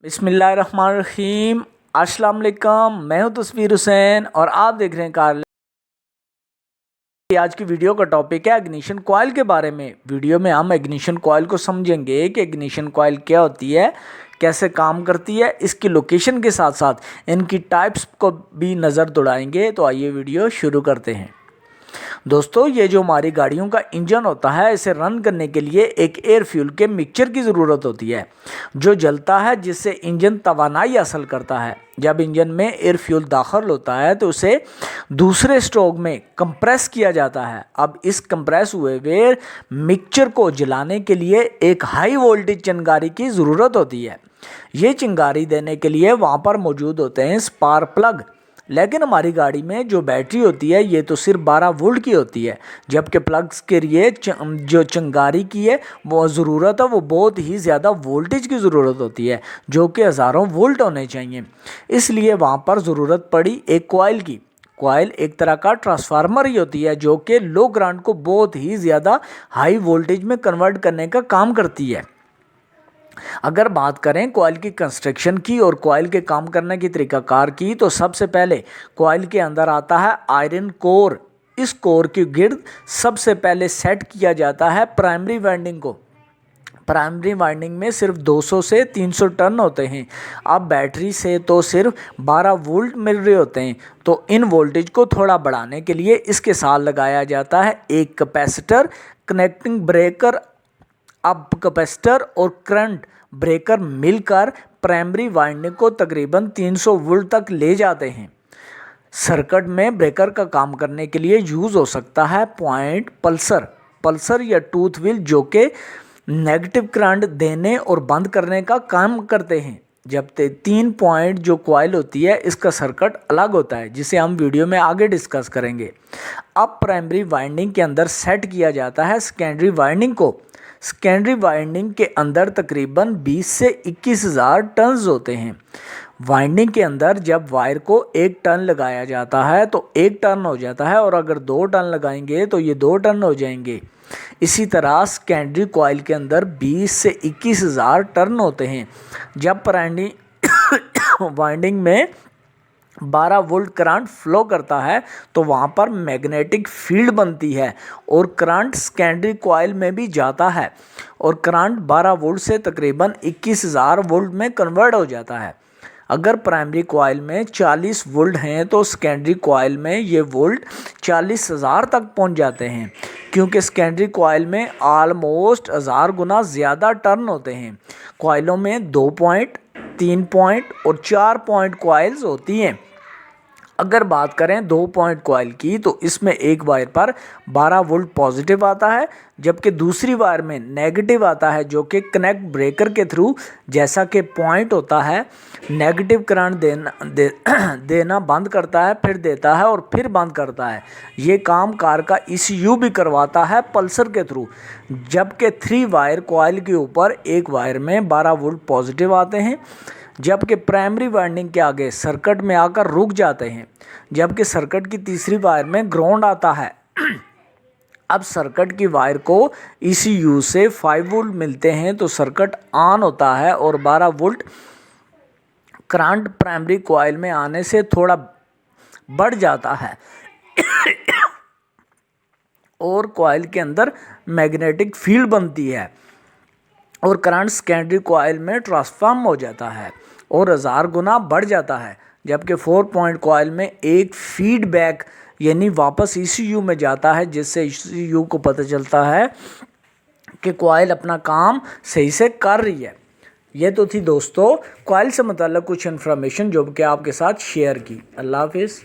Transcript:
बिस्मिल्लाहिर्रहमानिर्रहीम। अस्सलाम वालेकुम। मैं हूं तस्वीर हुसैन और आप देख रहे हैं कार। आज की वीडियो का टॉपिक है इग्निशन कॉइल के बारे में। वीडियो में हम इग्निशन कॉइल को समझेंगे कि इग्निशन कॉइल क्या होती है, कैसे काम करती है, इसकी लोकेशन के साथ साथ इनकी टाइप्स को भी नज़र दौड़ाएंगे। तो आइए वीडियो शुरू करते हैं। दोस्तों, ये जो हमारी गाड़ियों का इंजन होता है, इसे रन करने के लिए एक एयर फ्यूल के मिक्सचर की ज़रूरत होती है जो जलता है, जिससे इंजन तवानाई हासिल करता है। जब इंजन में एयर फ्यूल दाखिल होता है तो उसे दूसरे स्ट्रोक में कंप्रेस किया जाता है। अब इस कंप्रेस हुए हुए मिक्सचर को जलाने के लिए एक हाई वोल्टेज चिंगारी की ज़रूरत होती है। ये चिंगारी देने के लिए वहाँ पर मौजूद होते हैं स्पार्क प्लग। लेकिन हमारी गाड़ी में जो बैटरी होती है ये तो सिर्फ 12 वोल्ट की होती है, जबकि प्लग्स के लिए जो चिंगारी की है वो ज़रूरत है, वो बहुत ही ज़्यादा वोल्टेज की ज़रूरत होती है, जो कि हज़ारों वोल्ट होने चाहिए। इसलिए वहाँ पर ज़रूरत पड़ी एक कॉइल की। कॉइल एक तरह का ट्रांसफार्मर ही होती है जो कि लो करंट को बहुत ही ज़्यादा हाई वोल्टेज में कन्वर्ट करने का काम करती है। अगर बात करें कॉइल की कंस्ट्रक्शन की और कॉइल के काम करने की तरीकाकार की, तो सबसे पहले कॉइल के अंदर आता है आयरन कोर। इस कोर के गिर्द सबसे पहले सेट किया जाता है प्राइमरी वाइंडिंग को। प्राइमरी वाइंडिंग में सिर्फ 200 से 300 टर्न होते हैं। अब बैटरी से तो सिर्फ 12 वोल्ट मिल रहे होते हैं, तो इन वोल्टेज को थोड़ा बढ़ाने के लिए इसके साथ लगाया जाता है एक कैपेसिटर कनेक्टिंग ब्रेकर। अब कैपेसिटर और करंट ब्रेकर मिलकर प्राइमरी वाइंडिंग को तकरीबन 300 वोल्ट तक ले जाते हैं। सर्किट में ब्रेकर का काम करने के लिए यूज़ हो सकता है पॉइंट पल्सर या टूथ व्हील, जो कि नेगेटिव करंट देने और बंद करने का काम करते हैं। जब 3 पॉइंट जो कॉइल होती है इसका सर्किट अलग होता है, जिसे हम वीडियो में आगे डिस्कस करेंगे। अब प्राइमरी वाइंडिंग के अंदर सेट किया जाता है सेकेंडरी वाइंडिंग को। सेकेंडरी वाइंडिंग के अंदर तकरीबन 20 से 21,000 टर्न्स होते हैं। वाइंडिंग के अंदर जब वायर को 1 टर्न लगाया जाता है तो 1 टर्न हो जाता है, और अगर 2 टर्न लगाएंगे तो ये 2 टर्न हो जाएंगे। इसी तरह सेकेंडरी कॉइल के अंदर 20 से 21,000 टर्न होते हैं। जब प्राइमरी वाइंडिंग में 12 वोल्ट करंट फ्लो करता है तो वहाँ पर मैग्नेटिक फील्ड बनती है और करंट सेकेंडरी कॉइल में भी जाता है, और करंट 12 वोल्ट से तकरीबन 21,000 वोल्ट में कन्वर्ट हो जाता है। अगर प्राइमरी कॉइल में 40 वोल्ट हैं तो सेकेंडरी कॉइल में ये वोल्ट 40,000 तक पहुँच जाते हैं, क्योंकि सेकेंडरी कॉइल में ऑलमोस्ट 1000 गुना ज़्यादा टर्न होते हैं। कॉइलों में 2 पॉइंट, 3 पॉइंट और 4 पॉइंट कॉइल्स होती हैं। अगर बात करें 2 पॉइंट कॉइल की, तो इसमें एक वायर पर 12 वोल्ट पॉजिटिव आता है, जबकि दूसरी वायर में नेगेटिव आता है, जो कि कनेक्ट ब्रेकर के थ्रू, जैसा कि पॉइंट होता है, नेगेटिव करंट देना बंद करता है, फिर देता है और फिर बंद करता है। ये काम कार का ECU भी करवाता है पल्सर के थ्रू। जबकि 3 वायर कॉइल के ऊपर एक वायर में 12 वोल्ट पॉजिटिव आते हैं, जबकि प्राइमरी वाइंडिंग के आगे सर्किट में आकर रुक जाते हैं, जबकि सर्किट की तीसरी वायर में ग्राउंड आता है। अब सर्किट की वायर को ECU से 5 वोल्ट मिलते हैं तो सर्किट ऑन होता है और 12 वोल्ट करंट प्राइमरी कॉइल में आने से थोड़ा बढ़ जाता है और कॉइल के अंदर मैग्नेटिक फील्ड बनती है और करंट सेकेंडरी कॉइल में ट्रांसफॉर्म हो जाता है और 1000 गुना बढ़ जाता है। जबकि 4 पॉइंट कॉइल में एक फीडबैक यानी वापस ECU में जाता है, जिससे ECU को पता चलता है कि कॉइल अपना काम सही से कर रही है। ये तो थी दोस्तों कॉइल से मतलब कुछ इन्फॉर्मेशन जो कि आपके साथ शेयर की। अल्लाह हाफिज़।